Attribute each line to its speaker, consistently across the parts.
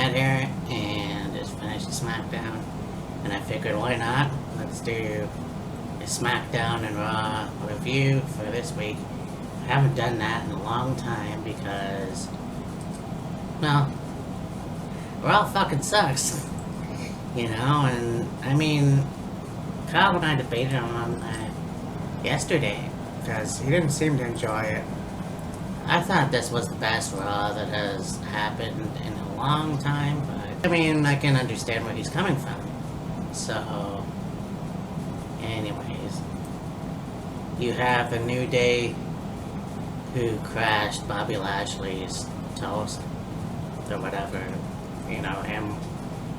Speaker 1: sat here and just finished SmackDown, and I figured why not? Let's do a SmackDown and Raw review for this week. I haven't done that in a long time because, well, Raw fucking sucks, you know. And I mean, Kyle and I debated on that yesterday because he didn't seem to enjoy it. I thought this was the best Raw that has happened in a long time, but I mean, I can understand where he's coming from. So, anyways, you have a New Day who crashed Bobby Lashley's toast, or whatever, you know, him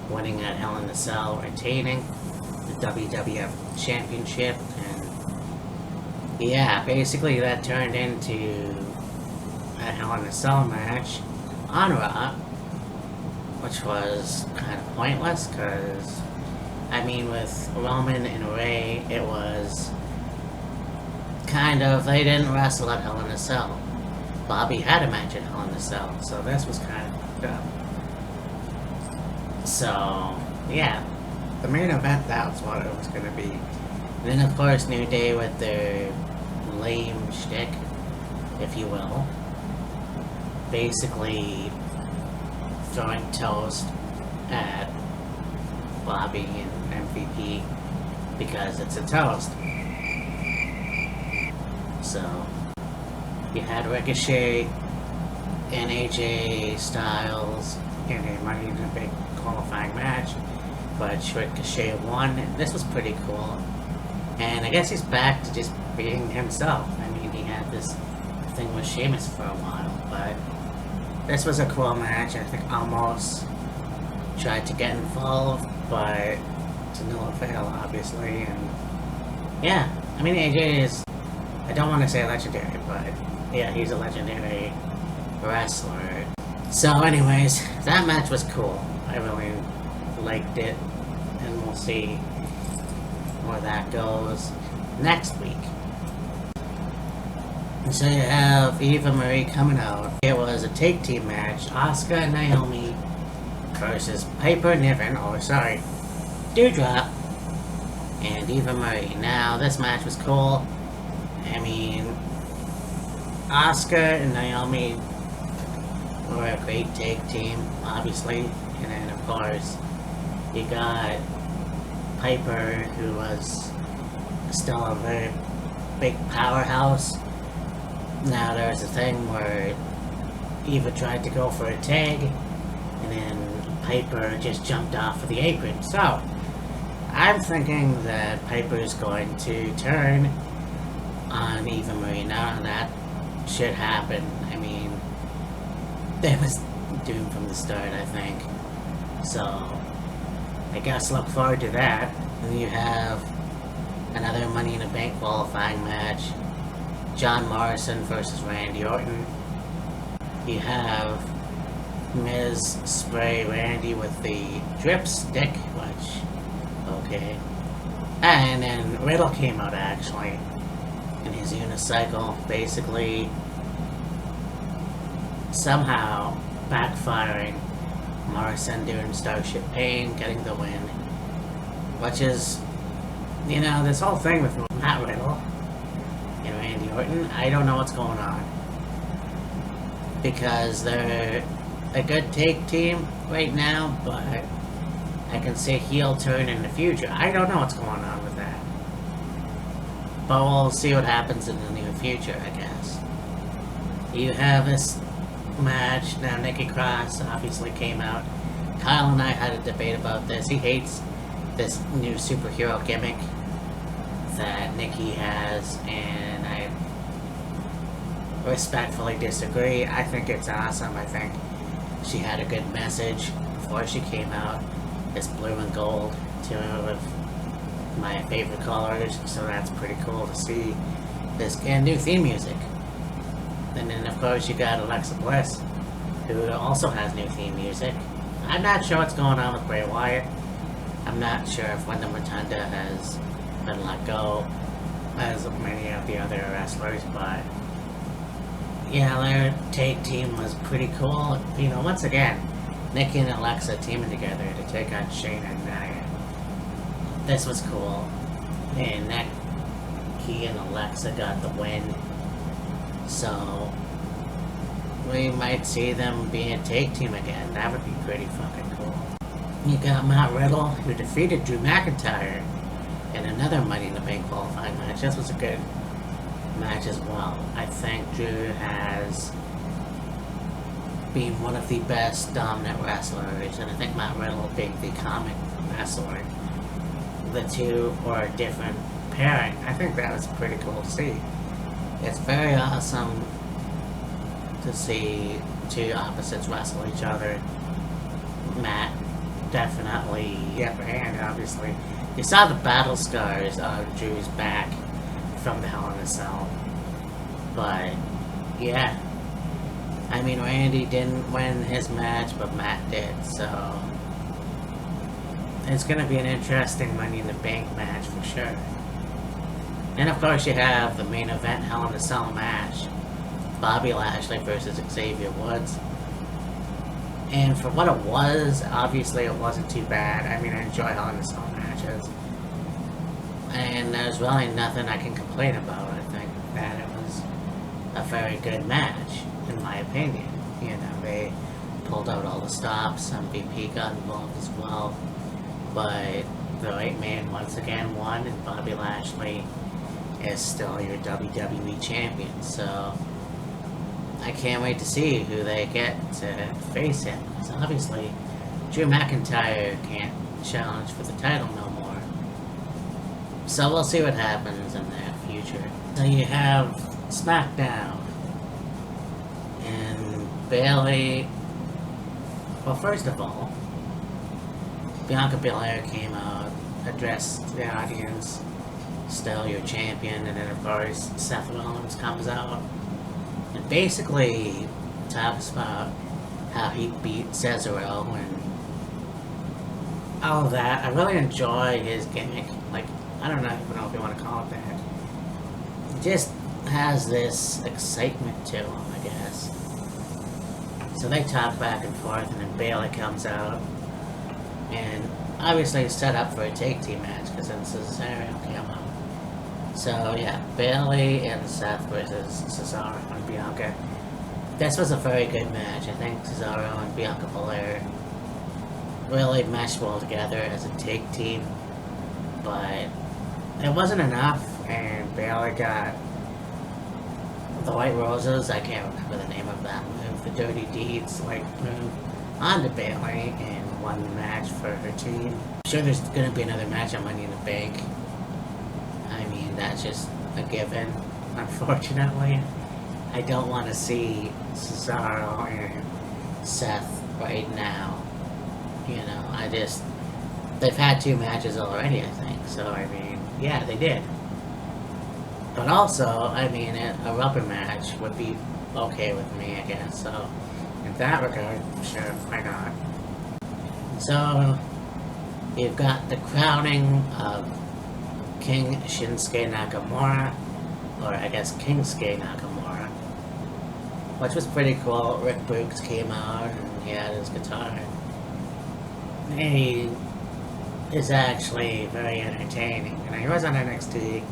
Speaker 1: winning at Hell in a Cell, retaining the WWF Championship, and yeah, basically that turned into a Hell in a Cell match on Raw, which was kind of pointless, because, I mean, with Roman and Ray, it was kind of, they didn't wrestle at Hell in a Cell. Bobby had a match at Hell in a Cell, so this was kind of fucked up. So, yeah, the main event, that's what it was going to be. And then, of course, New Day with their lame shtick, if you will. Basically throwing toast at Bobby and MVP because it's a toast. So you had Ricochet and AJ Styles in a Money in the Bank qualifying match, but Ricochet won. This was pretty cool, and I guess he's back to just being himself. I mean, he had this thing with Sheamus for a while, but this was a cool match. I think almost tried to get involved, but to no avail, obviously. And yeah, I mean, AJ is, I don't want to say legendary, but yeah, he's a legendary wrestler. So anyways, that match was cool. I really liked it, and we'll see where that goes next week. So you have Eva Marie coming out. It was a tag team match. Asuka and Naomi versus Piper Niven, Doudrop, and Eva Marie. Now, this match was cool. I mean, Asuka and Naomi were a great tag team, obviously. And then, of course, you got Piper, who was still a very big powerhouse. Now there's a thing where Eva tried to go for a tag, and then Piper just jumped off of the apron. So, I'm thinking that Piper's going to turn on Eva Marie. Now that should happen. I mean, that was doomed from the start, I think. So, I guess look forward to that. And you have another Money in the Bank qualifying match. John Morrison versus Randy Orton. You have Miz spray Randy with the drip stick, which, okay. And then Riddle came out, actually, in his unicycle, basically somehow backfiring. Morrison doing Starship Pain, getting the win. Which is, you know, this whole thing with Matt Riddle and Randy Orton, I don't know what's going on. Because they're a good tag team right now, but I can see heel turn in the future. I don't know what's going on with that. But we'll see what happens in the near future, I guess. You have this match. Now, Nikki Cross obviously came out. Kyle and I had a debate about this. He hates this new superhero gimmick that Nikki has, and I respectfully disagree. I think it's awesome. I think she had a good message before she came out. This blue and gold, two of my favorite colors, so that's pretty cool to see this and new theme music. And then of course you got Alexa Bliss, who also has new theme music. I'm not sure what's going on with Bray Wyatt. I'm not sure if Wyndham Rotunda has been let go, as many of the other wrestlers, but yeah, their tag team was pretty cool. You know, once again, Nikki and Alexa teaming together to take on Shayna and Nia. This was cool. And Nikki and Alexa got the win. So we might see them be a tag team again. That would be pretty fucking cool. You got Matt Riddle, who defeated Drew McIntyre in another Money in the Bank qualifying match. This was a good match as well. I think Drew has been one of the best dominant wrestlers, and I think Matt Riddle being the comic wrestler, the two are a different pairing. I think that was pretty cool to see. It's very awesome to see two opposites wrestle each other. Matt definitely the upper hand, obviously. You saw the battle scars on Drew's back from the Hell in a Cell. But, yeah. I mean, Randy didn't win his match, but Matt did, so it's going to be an interesting Money in the Bank match for sure. And of course you have the main event Hell in a Cell match. Bobby Lashley versus Xavier Woods. And for what it was, obviously it wasn't too bad. I mean, I enjoy Hell in a Cell matches. And there's really nothing I can complain about. I think that it was a very good match, in my opinion. You know, they pulled out all the stops. MVP got involved as well. But the right man once again won, and Bobby Lashley is still your WWE champion. So I can't wait to see who they get to face him. Because obviously, Drew McIntyre can't challenge for the title no more. So we'll see what happens in the future. So you have SmackDown. And Bayley... Well, first of all, Bianca Belair came out, addressed the audience, still your champion, and then of course Seth Rollins comes out and basically talks about how he beat Cesaro and all of that. I really enjoy his gimmick. Like, I don't even know if you want to call it that. He just has this excitement to him, I guess. So they talk back and forth, and then Bayley comes out. And obviously it's set up for a tag team match because then Cesaro came out. So yeah, Bayley and Seth versus Cesaro and Bianca. This was a very good match. I think Cesaro and Bianca Belair really meshed well together as a tag team. But it wasn't enough, and Bayley got the White Roses, I can't remember the name of that move, the Dirty Deeds like move, onto Bayley and won the match for her team. I'm sure there's going to be another match on Money in the Bank. I mean, that's just a given, unfortunately. I don't want to see Cesaro and Seth right now. You know, they've had 2 matches already, I think. So, I mean, yeah, they did. But also, I mean, a rubber match would be okay with me, I guess. So, in that regard, sure, why not? So, you've got the crowning of King Shinsuke Nakamura, or I guess Kingsuke Nakamura, which was pretty cool. Rick Books came out and he had his guitar. He is actually very entertaining. And he was on NXT.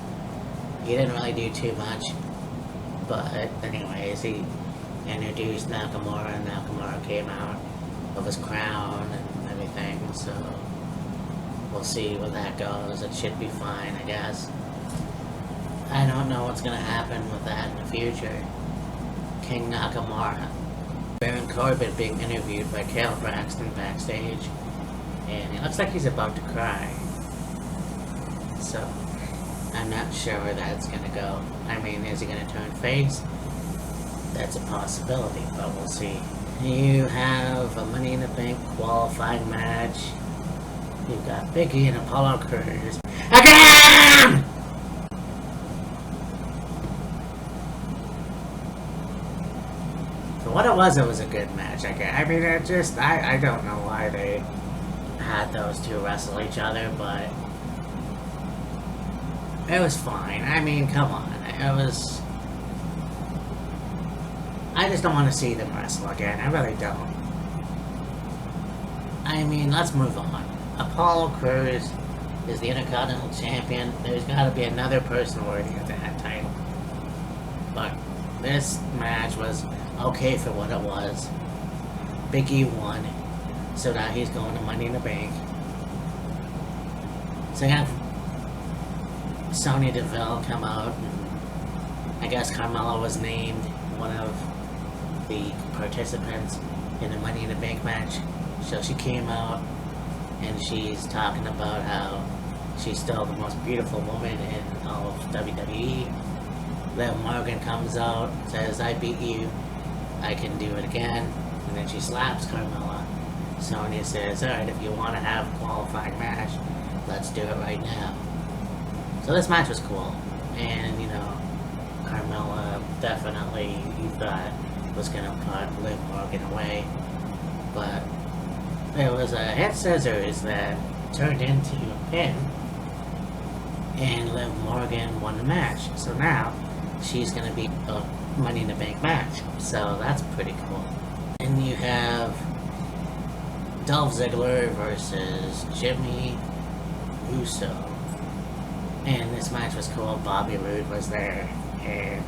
Speaker 1: He didn't really do too much. But anyways, he introduced Nakamura, and Nakamura came out with his crown and everything. So we'll see where that goes. It should be fine, I guess. I don't know what's going to happen with that in the future. King Nakamura. Baron Corbin being interviewed by Kale Braxton backstage. And it looks like he's about to cry. So, I'm not sure where that's going to go. I mean, is he going to turn face? That's a possibility, but we'll see. You have a Money in the Bank qualifying match. You've got Biggie and Apollo Crews. Again! For what it was a good match. I mean, it just, I don't know why they had those two wrestle each other, but it was fine. I mean, come on. I just don't want to see them wrestle again. I really don't. I mean, let's move on. Apollo Crews is the Intercontinental Champion. There's got to be another person worthy of that title. But this match was okay for what it was. Big E won, so now he's going to Money in the Bank. So you have Sonya Deville come out, and I guess Carmella was named one of the participants in the Money in the Bank match. So she came out and she's talking about how she's still the most beautiful woman in all of WWE. Liv Morgan comes out, says, I beat you, I can do it again, and then she slaps Carmella. Sonya says, alright, if you want to have a qualifying match, let's do it right now. So this match was cool, and you know, Carmella definitely, you thought, was going to put Liv Morgan away, but there was a head scissors that turned into a pin, and Liv Morgan won the match. So now she's going to be a Money in the Bank match. So that's pretty cool. And you have Dolph Ziggler versus Jimmy Uso. And this match was cool. Bobby Roode was there. And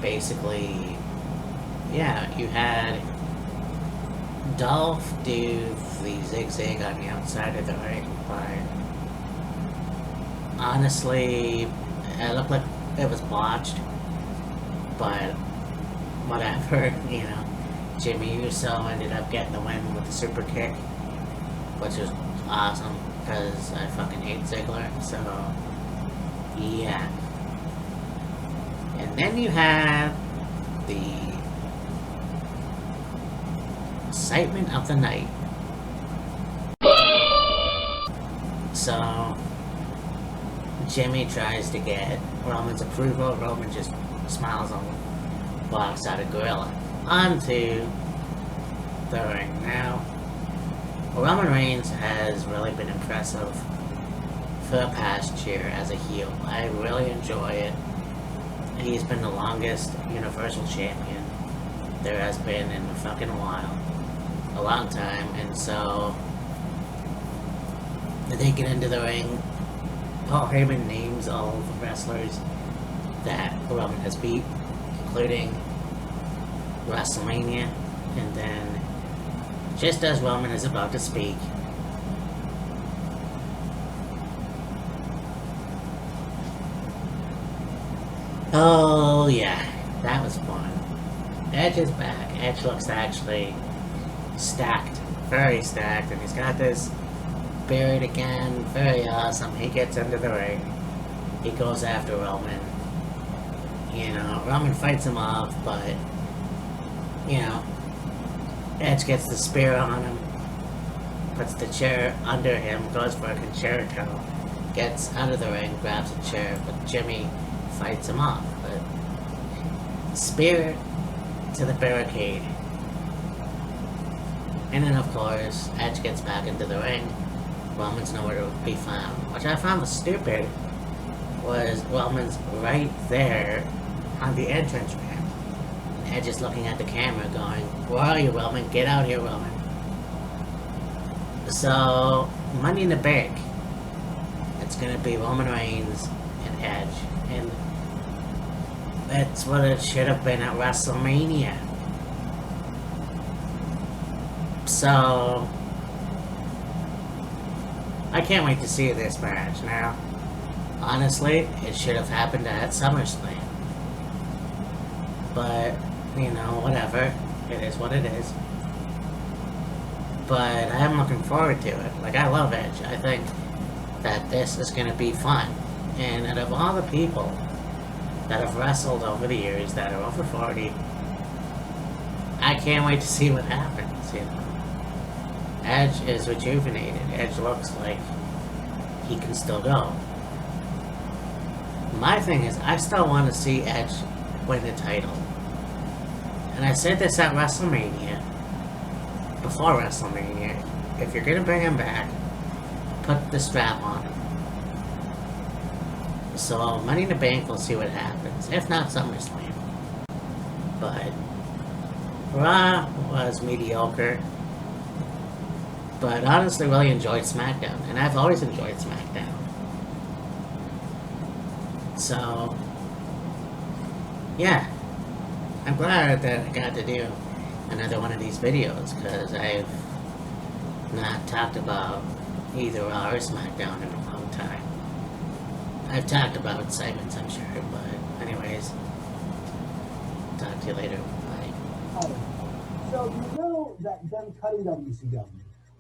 Speaker 1: basically, yeah, you had Dolph do the zig-zag on the outside of the ring, but honestly, it looked like it was botched, but whatever, you know. Jimmy Uso ended up getting the win with the super kick, which was awesome, because I fucking hate Ziggler, so yeah. And then you have the excitement of the night. So Jimmy tries to get Roman's approval. Roman just smiles and walks out of Gorilla onto the ring. Now, Roman Reigns has really been impressive for the past year as a heel. I really enjoy it. He's been the longest Universal Champion there has been in a fucking while. A long time, and so they get into the ring. Paul Heyman names all of the wrestlers that Roman has beat, including WrestleMania, and then just as Roman is about to speak, oh yeah, that was fun. Edge is back. Edge looks actually stacked, very stacked, and he's got this beard again, very awesome. He gets into the ring, he goes after Roman, you know, Roman fights him off, but, you know, Edge gets the spear on him, puts the chair under him, goes for a concerto, gets out of the ring, grabs a chair, but Jimmy fights him off, but spear to the barricade. And then, of course, Edge gets back into the ring. Roman's nowhere to be found. Which I found was stupid. Was Roman's right there on the entrance ramp. And Edge is looking at the camera going, where are you, Roman? Get out here, Roman. So, Money in the Bank. It's going to be Roman Reigns and Edge. And that's what it should have been at WrestleMania. So, I can't wait to see this match. Now, honestly, it should have happened at SummerSlam. But, you know, whatever. It is what it is. But I am looking forward to it. Like, I love Edge. I think that this is going to be fun. And out of all the people that have wrestled over the years that are over 40, I can't wait to see what happens, you know. Edge is rejuvenated. Edge looks like he can still go. My thing is, I still want to see Edge win the title. And I said this at WrestleMania, before WrestleMania, if you're going to bring him back, put the strap on him. So, Money in the Bank, we'll see what happens. If not, SummerSlam. But Raw was mediocre. But honestly, really enjoyed SmackDown, and I've always enjoyed SmackDown. So, yeah, I'm glad that I got to do another one of these videos because I've not talked about either Raw or SmackDown in a long time. I've talked about segments, I'm sure, but anyways, talk to you later. Bye.
Speaker 2: So you know that them cutting WCW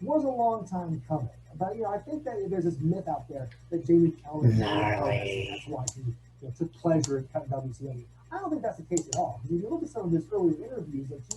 Speaker 2: was a long time coming. But I think that there's this myth out there that Jamie Keller
Speaker 1: Gnarly.
Speaker 2: that's why he took pleasure in cutting WCW. I don't think that's the case at all. Because if you look at some of his earlier interviews, like